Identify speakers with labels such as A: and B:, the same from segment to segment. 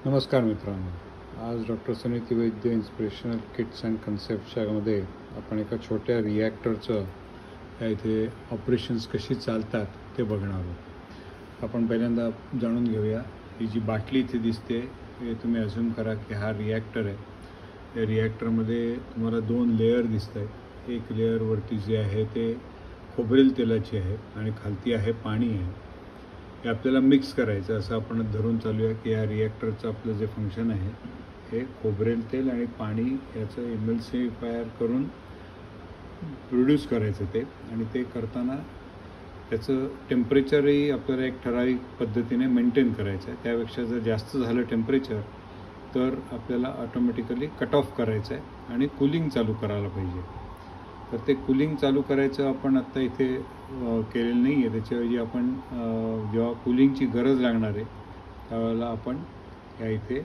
A: नमस्कार मित्रांनो, आज doctor Suniti Vaidya inspirational kits and कन्सेप्टच्यामध्ये आपण एका छोट्या रिॲक्टरचं या इथे ऑपरेशन्स कशी चालतात ते बघणार आहोत. आपण पहिल्यांदा जाणून घेऊया. ही जी बाटली इथे दिसते हे तुम्ही अज्यूम करा की हा रिॲक्टर आहे. या रिॲक्टरमध्ये तुम्हाला 2 लेयर दिसत आहेत. एक लेअरवरती जे आहे ते खोबरेल तेलाची आहे आणि खालती आहे पाणी आहे. हे आपल्याला मिक्स करायचं असं आपण धरून चालूया की या रिॲक्टरचं आपलं जे फंक्शन आहे हे खोबरेल तेल आणि पाणी याचं इमल्सिफायर करून प्रोड्यूस करायचं ते. आणि ते करताना त्याचं टेम्परेचरही आपल्याला एक ठराविक पद्धतीने मेंटेन करायचं आहे. त्यापेक्षा जर जास्त झालं टेम्परेचर तर आपल्याला ऑटोमॅटिकली कट ऑफ करायचं आहे आणि कूलिंग चालू करायला पाहिजे. तर ते कूलिंग चालू करायचं आपण आत्ता इथे केलेलं नाही आहे. त्याच्याऐवजी आपण जेव्हा कूलिंगची गरज लागणार आहे त्यावेळेला आपण या इथे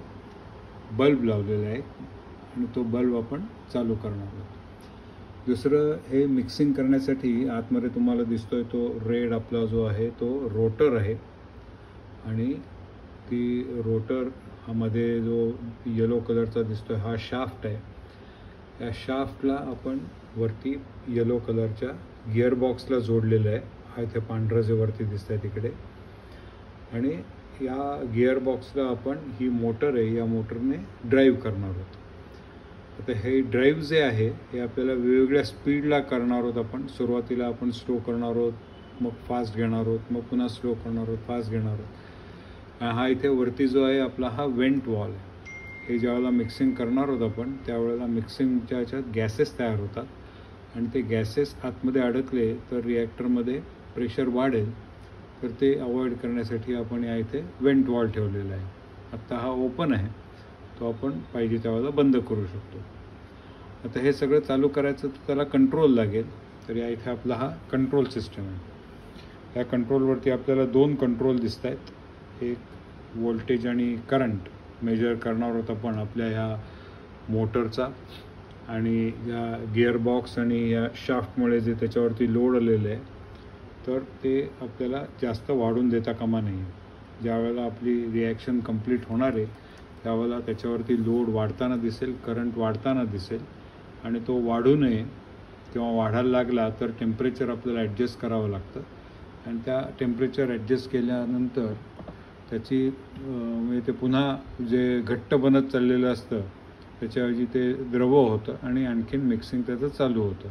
A: बल्ब लावलेला आहे आणि तो बल्ब आपण चालू करणार आहोत. दुसरं, हे मिक्सिंग करण्यासाठी आतमध्ये तुम्हाला दिसतोय तो रेड आपला जो आहे तो रोटर आहे आणि ती रोटर मध्ये जो येलो कलरचा दिसतोय हा शाफ्ट आहे. या शाफ्टला आपण वरती येलो कलरच्या गिअरबॉक्सला जोडलेलं आहे. हा इथे पांढरं जे वरती दिसतं आहे तिकडे. आणि या गिअरबॉक्सला आपण ही मोटर आहे या मोटरने ड्राईव्ह करणार आहोत. आता हे ड्राईव्ह जे आहे हे आपल्याला वेगवेगळ्या स्पीडला करणार आहोत. आपण सुरुवातीला आपण स्लो करणार आहोत, मग फास्ट घेणार आहोत, मग पुन्हा स्लो करणार आहोत, फास्ट घेणार आहोत. हा इथे वरती जो आहे आपला हा वेंट वॉल आहे. हे ज्यावेळेला मिक्सिंग करणार आहोत आपण त्यावेळेला मिक्सिंगच्या ह्याच्यात गॅसेस तयार होतात आणि ते गॅसेस आतमध्ये अडकले तर रिॲक्टरमध्ये प्रेशर वाढेल. तर ते अवॉइड करण्यासाठी आपण या इथे वेंट वॉल ठेवलेला आहे. आत्ता हा ओपन आहे, तो आपण पाहिजे त्यावेळेला बंद करू शकतो. आता हे सगळं चालू करायचं तर त्याला कंट्रोल लागेल. तर या इथे आपला हा कंट्रोल सिस्टम आहे. या कंट्रोलवरती आपल्याला 2 कंट्रोल दिसत आहेत. एक व्होल्टेज आणि करंट मेजर करणार आहोत आपण आपल्या ह्या मोटरचा. आणि या गिअरबॉक्स आणि या शाफ्टमुळे जे त्याच्यावरती लोड आलेलं आहे तर ते आपल्याला जास्त वाढून देता कामा नये. ज्यावेळेला आपली रिॲक्शन कंप्लीट होणार आहे त्यावेळेला त्याच्यावरती लोड वाढताना दिसेल, करंट वाढताना दिसेल. आणि तो वाढू नये किंवा वाढायला लागला तर टेम्परेचर आपल्याला ॲडजस्ट करावं लागतं. आणि त्या टेम्परेचर ॲडजस्ट केल्यानंतर त्याची म्हणजे ते पुन्हा जे घट्ट बनत चाललेलं असतं त्याच्याऐवजी ते द्रव होतं आणि आणखीन मिक्सिंग त्याचं चालू होतं.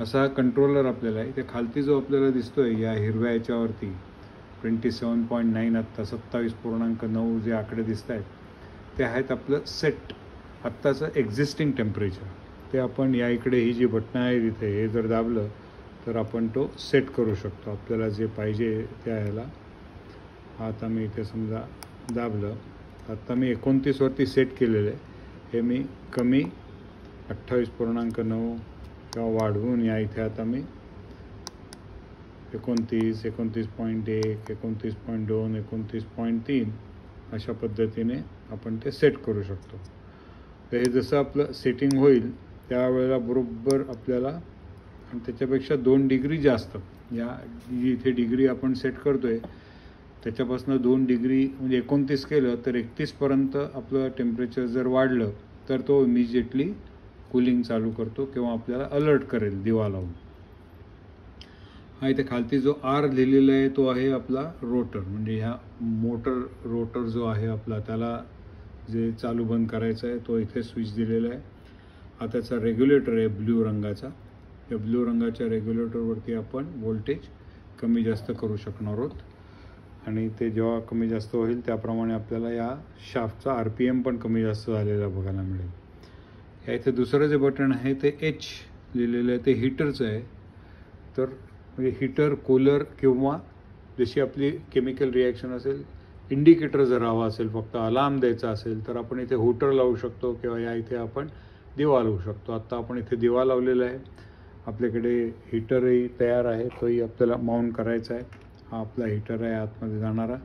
A: असा हा कंट्रोलर आपल्याला आहे. ते खालती जो आपल्याला दिसतो आहे या हिरव्या याच्यावरती 27.9 आत्ता 27.9 जे आकडे दिसत आहेत ते आहेत आपलं सेट आत्ताचं एक्झिस्टिंग टेम्परेचर. ते आपण या इकडे ही जी बटणं आहे तिथे हे जर दाबलं तर आपण तो सेट करू शकतो आपल्याला जे पाहिजे त्या ह्याला. आता मी इथे समजा दाबलं, आत्ता मी 29 वरती सेट केलेलं आहे. हे मी कमी 28.9 किंवा वाढवून या इथे आता मी 29, 29.1, 29.2, 29.3 अशा पद्धतीने आपण ते सेट करू शकतो. तर हे जसं आपलं सेटिंग होईल त्यावेळेला बरोबर आपल्याला आणि त्याच्यापेक्षा 2 डिग्री जास्त या जी इथे डिग्री आपण सेट करतो आहे त्याच्यापासून 2 डिग्री म्हणजे 29 केलं तर 31पर्यंत आपलं टेम्परेचर जर वाढलं तर तो इमिजिएटली कूलिंग चालू करतो किंवा आपल्याला अलर्ट करेल दिवा लावून. हा इथे खालती जो आर लिहिलेला आहे तो आहे आपला रोटर. म्हणजे ह्या मोटर रोटर जो आहे आपला त्याला जे चालू बंद करायचं आहे तो इथे स्विच दिलेला आहे. हा त्याचा रेग्युलेटर आहे ब्ल्यू रंगाचा. या ब्ल्यू रंगाच्या रेग्युलेटरवरती आपण व्होल्टेज कमी जास्त करू शकणार आहोत. आणि ते जेव्हा कमी जास्त होईल त्याप्रमाणे आपल्याला या शाफ्टचा RPM पण कमी जास्त झालेला बघायला मिळेल. या इथे दुसरं जे बटन आहे ते H लिहिलेलं आहे ते हीटरचं आहे. तर म्हणजे हीटर, कूलर किंवा जशी आपली केमिकल रिॲक्शन असेल, इंडिकेटर जर हवा असेल, फक्त अलार्म द्यायचा असेल तर आपण इथे हूटर लावू शकतो किंवा या इथे आपण दिवा लावू शकतो. आत्ता आपण इथे दिवा लावलेला आहे. आपल्याकडे हीटरही तयार आहे, तोही आपल्याला माउंट करायचा आहे. हा आपला हीटर आहे आतमध्ये जाणारा.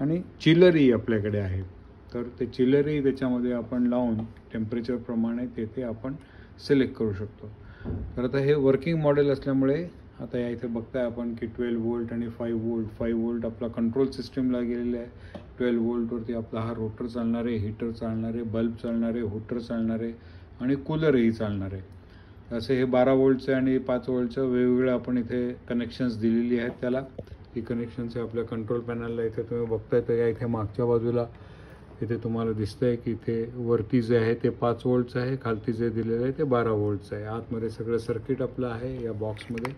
A: आणि चिलरही आपल्याकडे आहे. तर ते चिलरही त्याच्यामध्ये आपण लावून टेम्परेचरप्रमाणे तेथे आपण सिलेक्ट करू शकतो. तर आता हे वर्किंग मॉडेल असल्यामुळे आता या इथे बघताय आपण की 12 वोल्ट आणि 5 वोल्ट आपला कंट्रोल सिस्टमला गेलेला आहे. 12 वोल्टवरती आपला हा रोटर चालणार आहे, हीटर चालणार आहे, बल्ब चालणार आहे, होटर चालणार आहे आणि कूलरही चालणार आहे. असे हे 12 वोल्टचे आणि 5 वोल्टचं वेगवेगळं आपण इथे कनेक्शन्स दिलेली आहेत त्याला. ही कनेक्शन्स आहे आपल्या कंट्रोल पॅनलला. इथे तुम्ही बघताय तर या इथे मागच्या बाजूला इथे तुम्हाला दिसतंय की इथे वरती जे आहे ते 5 वोल्टचं आहे, खालती जे दिलेलं आहे ते 12 वोल्टचं आहे. आतमध्ये सगळं सर्किट आपलं आहे या बॉक्समध्ये,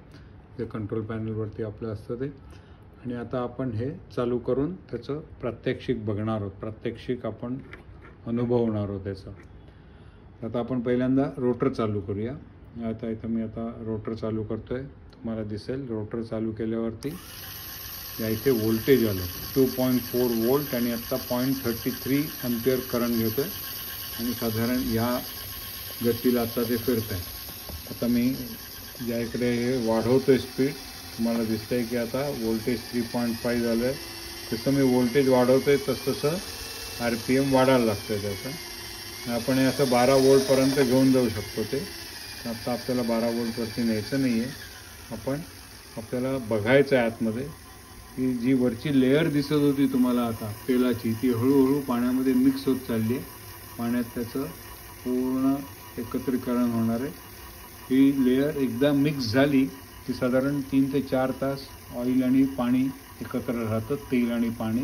A: जे कंट्रोल पॅनलवरती आपलं असतं ते. आणि आता आपण हे चालू करून त्याचं प्रात्यक्षिक बघणार आहोत, प्रात्यक्षिक आपण अनुभवणार आहोत त्याचा. आता आपण पहिल्यांदा रोटर चालू करूया. आता इथं मी आता रोटर चालू करतोय, तुम्हाला दिसेल रोटर चालू केल्यावरती या इथे व्होल्टेज आलं 2.4 वोल्ट आणि आत्ता 0.33 अँपिअर करंट घेतोय आणि साधारण ह्या गतीला आता ते फिरत आहे. आता मी या इकडे हे वाढवतोय स्पीड, तुम्हाला दिसतंय की आता व्होल्टेज 3.5 झालं आहे. जसं मी व्होल्टेज वाढवतोय तसं RPM वाढायला लागतं आहे त्याचं. आपण हे असं 12 वोल्टपर्यंत घेऊन जाऊ शकतो ते. आता आपल्याला 12 वोल्टवरती न्यायचं नाही आहे. आपल्याला बघायचं आहे आतमध्ये की जी वरची लेअर दिसत होती तुम्हाला आता तेलाची, ती हळूहळू पाण्यामध्ये मिक्स होत चालली आहे. पाण्यात त्याचं पूर्ण एकत्रीकरण होणार आहे. ही लेअर एकदा मिक्स झाली की साधारण 3 ते 4 तास ऑइल आणि पाणी एकत्र राहतं, तेल आणि पाणी.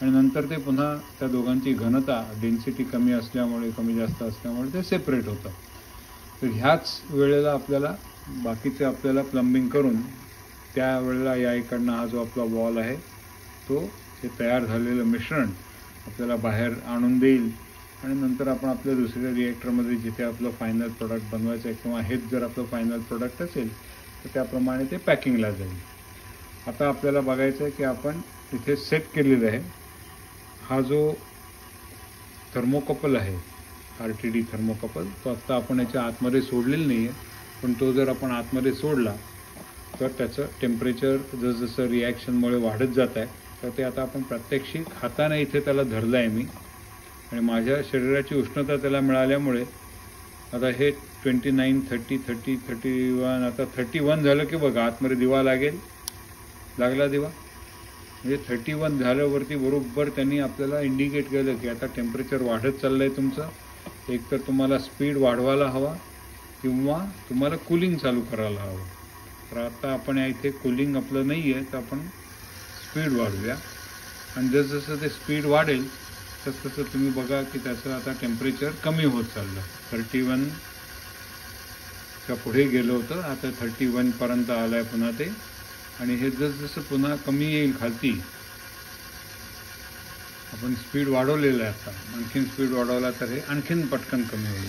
A: आणि नंतर ते पुन्हा त्या दोघांची घनता डेन्सिटी कमी असल्यामुळे, कमी जास्त असल्यामुळे ते सेपरेट होतं. तर ह्याच वेळेला आपल्याला प्लंबिंग करून त्यावेळेला या इकडनं हा जो आपला वॉल आहे तो हे तयार झालेलं मिश्रण आपल्याला बाहेर आणून देईल. आणि नंतर आपण आपल्या दुसऱ्या रिॲक्टरमध्ये जिथे आपलं फायनल प्रोडक्ट बनवायचं आहे किंवा हेच जर आपलं फायनल प्रोडक्ट असेल तर त्याप्रमाणे ते पॅकिंगला जाईल. आता आपल्याला बघायचं आहे की आपण इथे सेट केलेलं आहे हा जो थर्मोकपल आहे, RTD थर्मोकपल, तो आत्ता आपण याच्या आतमध्ये सोडलेला नाही आहे. पण तो जर आपण आतमध्ये सोडला तर त्याचं टेम्परेचर जसजसं रिॲक्शनमुळे वाढत जात आहे. तर ते आता आपण प्रात्यक्षिक हाताने इथे त्याला धरलं आहे मी, आणि माझ्या शरीराची उष्णता त्याला मिळाल्यामुळे आता हे 29, 30, 30, 31, आता 31 झालं की बघा आतमध्ये दिवा लागला दिवा. म्हणजे 31 झाल्यावरती बरोबर त्यांनी आपल्याला इंडिकेट केलं की आता टेम्परेचर वाढत चाललं आहे तुमचं. एकतर तुम्हाला स्पीड वाढवायला हवा किंवा तुम्हाला कूलिंग चालू करायला हवं. तर आता आपण इथे कूलिंग आपलं नाही आहे, तर आपण स्पीड वाढवूया. आणि जसजसं ते स्पीड वाढेल तसं तुम्ही बघा की त्याचं आता टेम्परेचर कमी होत चाललं. 31च्या पुढे गेलं होतं, आता 31पर्यंत आलं आहे पुन्हा ते. आणि हे जसजसं पुन्हा कमी येईल खालती, आपण स्पीड वाढवलेलं आहे आता, आणखीन स्पीड वाढवला तर हे आणखीन पटकन कमी होईल.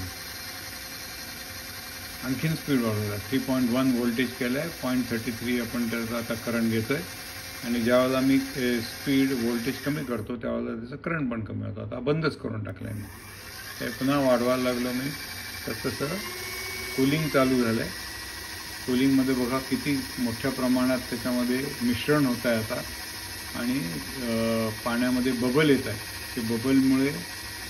A: आणखीन स्पीड वाढवला, 3.1 व्होल्टेज केलं आहे, 0.33 आपण त्याचा आता करंट घेतो आहे. आणि ज्यावेळेला मी स्पीड व्होल्टेज कमी करतो त्यावेळेला त्याचं करंट पण कमी होतं. आता बंदच करून टाकलं आहे मी, ते पुन्हा वाढवायला लागलो मी. तसं कूलिंग चालू झालं आहे. कूलिंगमध्ये बघा किती मोठ्या प्रमाणात त्याच्यामध्ये मिश्रण होत आहे आता. आणि पाण्यामध्ये बबल येत आहे. ते बबलमुळे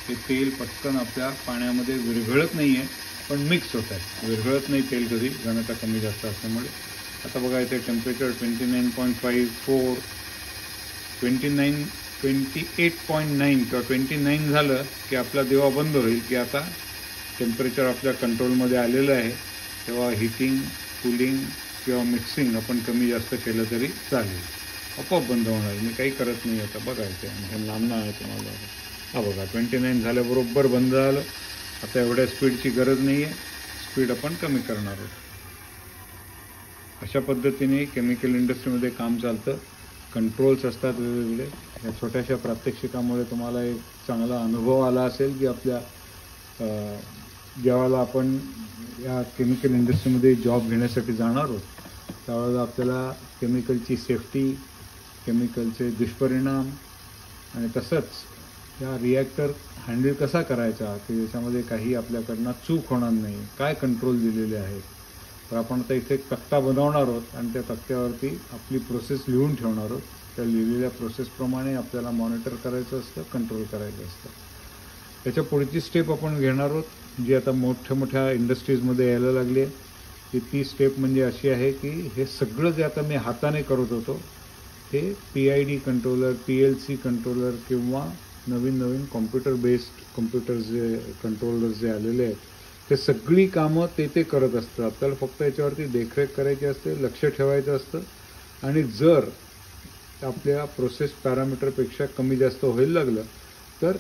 A: ते तेल पटकन आपल्या पाण्यामध्ये विरघळत नाही आहे, पण मिक्स होत आहे. विरघळत नाही तेल कधी, घनता कमी जास्त असल्यामुळे. आता बघा इथे टेम्परेचर 29.54, 28.9 किंवा 29 झालं की आपला दिवा बंद होईल की आता टेम्परेचर आपल्या कंट्रोलमध्ये आलेलं आहे. तेव्हा हीटिंग, कूलिंग किंवा मिक्सिंग आपण कमी जास्त केलं तरी चालेल, आपोआप बंद होणार. मी काही करत नाही आता. बघा इथे आणखी लांबणं आहे तुम्हाला. हा बघा 29 झाल्याबरोबर बंद झालं. आता एवढ्या स्पीडची गरज नाही आहे, स्पीड आपण कमी करणार आहोत. अशा पद्धतीने केमिकल इंडस्ट्रीमध्ये काम चालतं. कंट्रोल्स असतात वेगवेगळे. या छोट्याशा प्रात्यक्षिकामुळे तुम्हाला एक चांगला अनुभव आला असेल की आपल्या ज्यावेळेला आपण या केमिकल इंडस्ट्रीमध्ये जॉब घेण्यासाठी जाणार आहोत त्यावेळेला आपल्याला केमिकलची सेफ्टी, केमिकलचे दुष्परिणाम आणि तसंच या रिॲक्टर हँडल कसा करायचा की ज्याच्यामध्ये काही आपल्याकडनं चूक होणार नाही, काय कंट्रोल दिलेले आहेत. तर आपण आता इथे एक तक्ता बनवणार आहोत आणि त्या तक्त्यावरती आपली प्रोसेस लिहून ठेवणार आहोत. त्या लिहिलेल्या प्रोसेसप्रमाणे आपल्याला मॉनिटर करायचं असतं, कंट्रोल करायचं असतं. त्याच्या पुढची स्टेप आपण घेणार आहोत जी आता मोठ्या मोठ्या इंडस्ट्रीजमध्ये यायला लागली आहे. ती स्टेप म्हणजे अशी आहे की हे सगळं जे आता मी हाताने करत होतो हे PID कंट्रोलर, PLC कंट्रोलर किंवा नवीन कॉम्प्युटर बेस्ड कंट्रोलर जे आलेले आहेत ते सगळी कामं ते करत असतात. आपल्याला फक्त याच्यावरती देखरेख करायची असते, लक्ष ठेवायचं असतं. आणि जर आपल्या प्रोसेस पॅरामीटरपेक्षा कमी जास्त व्हायला लागलं तर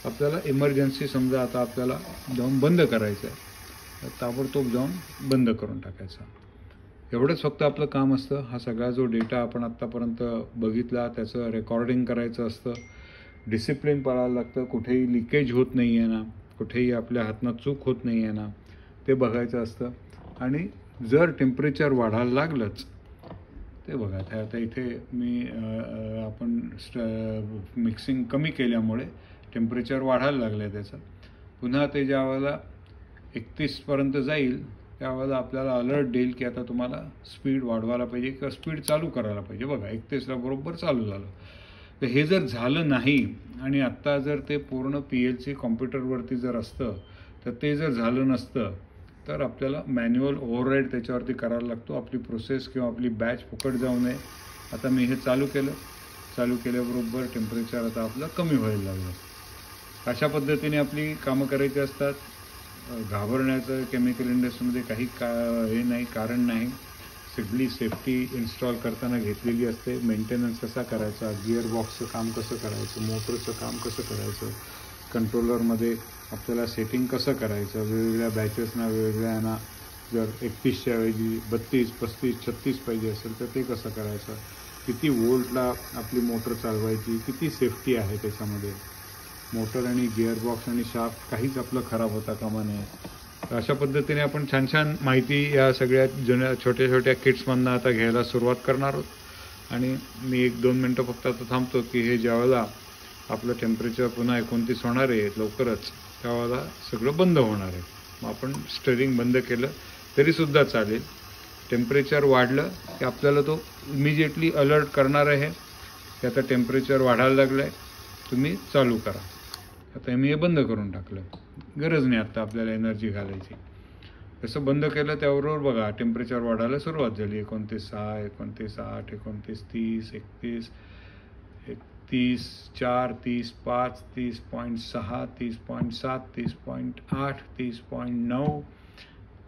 A: आपल्याला इमर्जन्सी, समजा आता आपल्याला जाऊन बंद करायचं आहे, ताबडतोब जाऊन बंद करून टाकायचं. एवढंच फक्त आपलं काम असतं. हा सगळा जो डेटा आपण आत्तापर्यंत बघितला त्याचं रेकॉर्डिंग करायचं असतं. डिसिप्लिन पाळायला लागतं. कुठेही लिकेज होत नाही आहे ना, कुठेही आपल्या हातनं चूक होत नाही आहे ना, ते बघायचं असतं. आणि जर टेम्परेचर वाढायला लागलंच ते बघा, आता इथे मी आपण मिक्सिंग कमी केल्यामुळे टेम्परेचर वाढायला लागलं आहे त्याचं. पुन्हा ते ज्या वेळेला 31पर्यंत जाईल त्यावेळेला आपल्याला अलर्ट देईल की आता तुम्हाला स्पीड वाढवायला पाहिजे किंवा स्पीड चालू करायला पाहिजे. बघा 31ला बरोबर चालू झालं. तर हे जर झालं नाही आणि आत्ता जर ते पूर्ण PLC कॉम्प्युटरवरती जर असतं तर ते जर झालं नसतं तर आपल्याला मॅन्युअल ओव्हरराईड त्याच्यावरती करायला लागतो. आपली प्रोसेस किंवा आपली बॅच फुकट जाऊ नये. आता मी हे चालू केल्याबरोबर टेम्परेचर आता आपलं कमी व्हायला लागलं. अशा पद्धतीने आपली कामं करायची असतात. घाबरण्याचं केमिकल इंडस्ट्रीमध्ये काही हे नाही, कारण नाही. सगळी सेफ्टी इन्स्टॉल करताना घेतलेली असते. मेंटेनन्स कसा करायचा, गिअर बॉक्सचं काम कसं करायचं, मोटरचं काम कसं करायचं, कंट्रोलरमध्ये आपल्याला सेटिंग कसं करायचं, वेगवेगळ्या बॅचेसना वेगवेगळ्यांना जर 31च्या ऐवजी 32, 35, 36 पाहिजे असेल तर ते कसं करायचं, किती वोल्टला आपली मोटर चालवायची, किती सेफ्टी आहे त्याच्यामध्ये, मोटर आणि गिअरबॉक्स आणि शाफ्ट काहीच आपलं खराब होता कामा नये. अशा पद्धतीने आपण छान माहिती या सगळ्या जुन्या छोट्या किट्समधनं आता घ्यायला सुरुवात करणार आहोत. आणि मी 1-2 मिनटं फक्त आता थांबतो की हे ज्यावेळेला आपलं टेम्परेचर पुन्हा 29 होणार आहे लवकरच, त्यावेळेला सगळं बंद होणार आहे. मग आपण स्टीअरिंग बंद केलं तरीसुद्धा चालेल. टेम्परेचर वाढलं की आपल्याला तो इमिजिएटली अलर्ट करणार आहे की आता टेम्परेचर वाढायला लागलं आहे, तुम्ही चालू करा. आता मी हे बंद करून टाकलं, गरज नाही आता आपल्याला एनर्जी घालायची. जसं बंद केलं त्याबरोबर बघा टेम्परेचर वाढायला सुरुवात झाली. 29.6, 29.8, 29.30, 31, 30.4, 30.5, 30.6, 30.7, 30.8, 30.9,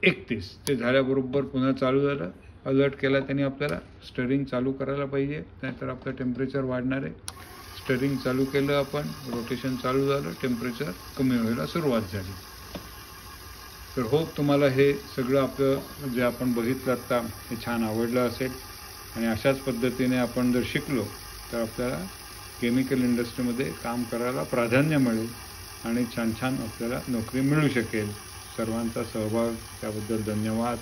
A: 31. ते झाल्याबरोबर पुन्हा चालू झालं. अलर्ट केला त्यांनी आपल्याला स्टीअरिंग चालू करायला पाहिजे, नाहीतर आपलं टेम्परेचर वाढणार आहे. स्टीअरिंग चालू केलं आपण, रोटेशन चालू झालं, टेम्परेचर कमी व्हायला सुरुवात झाली. तर होप तुम्हाला हे सगळं आपलं जे आपण बघितलं आत्ता हे छान आवडलं असेल. आणि अशाच पद्धतीने आपण जर शिकलो तर आपल्याला केमिकल इंडस्ट्रीमध्ये काम करायला प्राधान्य मिळेल आणि छान आपल्याला नोकरी मिळू शकेल. सर्वांचा सहभाग त्याबद्दल धन्यवाद.